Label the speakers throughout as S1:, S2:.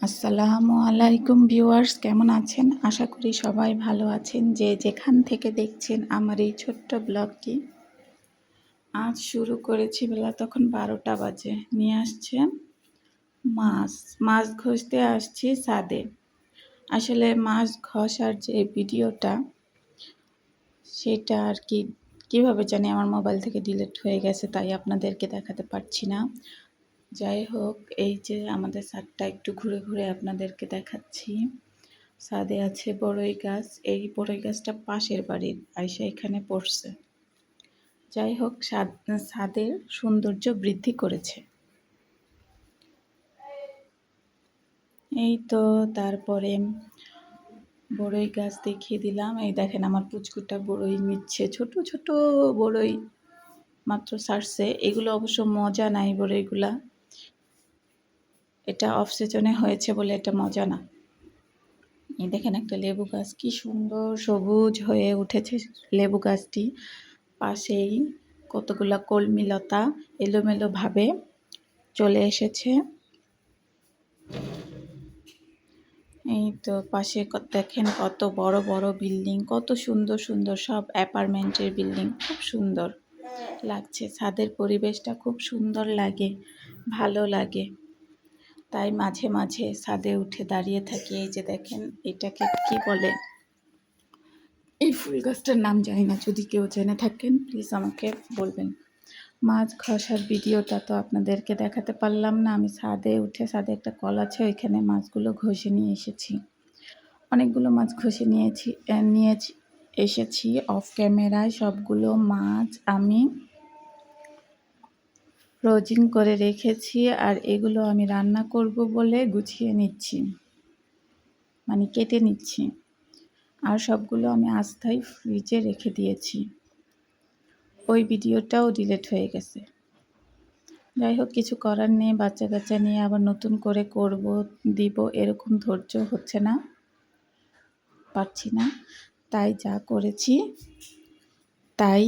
S1: আসসালামু আলাইকুম ভিউয়ার্স, কেমন আছেন? আশা করি সবাই ভালো আছেন। যে যেখান থেকে দেখছেন আমার এই ছোট্ট ব্লগটি, আজ শুরু করেছি বেলা তখন 12টা বাজে। নিয়ে আসছে মাছ ঘষতে আসছি ছাদে। আসলে মাছ ঘষার যে ভিডিওটা, সেটা আর কি কীভাবে জানি আমার মোবাইল থেকে ডিলিট হয়ে গেছে, তাই আপনাদেরকে দেখাতে পারছি না। যাই হোক, এই যে আমাদের ছাদটা একটু ঘুরে ঘুরে আপনাদেরকে দেখাচ্ছি। ছাদে আছে বড়ই গাছ। এই বড়ই গাছটা পাশের বাড়ির আইসা এখানে পড়ছে। যাই হোক, ছাদের সৌন্দর্য বৃদ্ধি করেছে। এই তো তারপরে বড়ই গাছ দেখিয়ে দিলাম। এই দেখেন আমার পুচকুটা বড়ই নিচ্ছে, ছোট ছোট বড়ই মাত্র ছাড়ছে। এগুলো অবশ্য মজা নাই, বড়ইগুলা এটা অফ সিজনে হয়েছে বলে এটা মজা না। এই দেখেন একটা লেবু গাছ, কি সুন্দর সবুজ হয়ে উঠেছে লেবু গাছটি। পাশেই কতগুলা কলমি লতা এলোমেলো ভাবে চলে এসেছে। এই তো পাশে দেখেন কত বড় বড় বিল্ডিং, কত সুন্দর সুন্দর সব অ্যাপার্টমেন্টের বিল্ডিং, খুব সুন্দর লাগছে। ছাদের পরিবেশটা খুব সুন্দর লাগে, ভালো লাগে। তাই মাঝে মাঝে ছাদে উঠে দাঁড়িয়ে থাকি। এই যে দেখেন, এটাকে কি বলে, এই ফুল গাছটার নাম জানি না, যদি কেউ জেনে থাকেন প্লিজ আমাকে বলবেন। মাছ ঘষার ভিডিওটা তো আপনাদেরকে দেখাতে পারলাম না। আমি ছাদে উঠে, ছাদে একটা কল আছে, ওইখানে মাছগুলো ঘষে নিয়ে এসেছি। অনেকগুলো মাছ ঘষে নিয়ে এসেছি অফ ক্যামেরায়। সবগুলো মাছ আমি ফ্রোজিং করে রেখেছি, আর এগুলো আমি রান্না করব বলে গুছিয়ে নিচ্ছি, মানে কেটে নিচ্ছি। আর সবগুলো আমি আস্থায় ফ্রিজে রেখে দিয়েছি। ওই ভিডিওটাও ডিলিট হয়ে গেছে। যাই হোক, কিছু করার নেই। বাচ্চা কাচ্চা নিয়ে আবার নতুন করে করব দিব, এরকম ধৈর্য হচ্ছে না, পারছি না। তাই যা করেছি তাই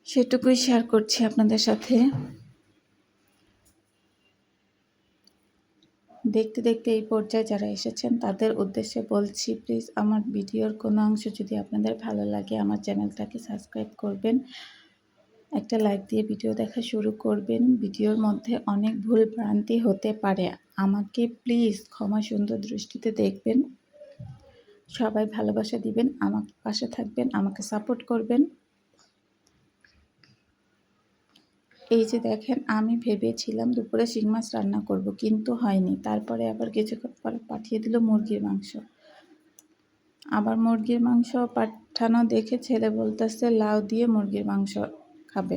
S1: সেটুকুই শেয়ার করছি আপনাদের সাথে। দেখতে দেখতে এই পর্যায়ে যারা এসেছেন তাদের উদ্দেশ্যে বলছি, প্লিজ আমার ভিডিওর কোনো অংশ যদি আপনাদের ভালো লাগে আমার চ্যানেলটাকে সাবস্ক্রাইব করবেন, একটা লাইক দিয়ে ভিডিও দেখা শুরু করবেন। ভিডিওর মধ্যে অনেক ভুল ভ্রান্তি হতে পারে, আমাকে প্লিজ ক্ষমা সুন্দর দৃষ্টিতে দেখবেন। সবাই ভালোবাসা দিবেন, আমার পাশে থাকবেন, আমাকে সাপোর্ট করবেন। এই যে দেখেন, আমি ভেবেছিলাম দুপুরে শিং মাছ রান্না করব, কিন্তু হয়নি। তারপরে আবার কিছুক্ষণ পরে পাঠিয়ে দিল মুরগির মাংস। আবার মুরগির মাংস পাঠানো দেখে ছেলে বলতেছে লাউ দিয়ে মুরগির মাংস খাবে,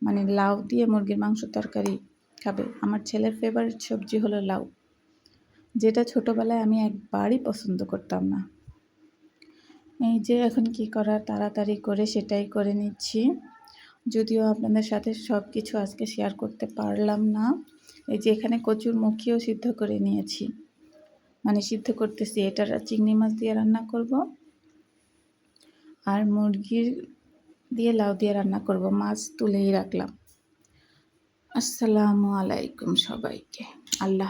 S1: মানে লাউ দিয়ে মুরগির মাংস তরকারি খাবে। আমার ছেলের ফেভারিট সবজি হলো লাউ, যেটা ছোটোবেলায় আমি একবারই পছন্দ করতাম না। এই যে এখন কি করার, তাড়াতাড়ি করে সেটাই করে নিচ্ছি। যদিও আপনাদের সাথে সব কিছু আজকে শেয়ার করতে পারলাম না। এই যে এখানে কচুর মুখিও সিদ্ধ করে নিয়েছি, মানে সিদ্ধ করতেছি। এটা চিংড়ি মাছ দিয়ে রান্না করব, আর মুরগির দিয়ে লাউ দিয়ে রান্না করব। মাছ তুলেই রাখলাম। আসসালামু আলাইকুম সবাইকে। আল্লাহ।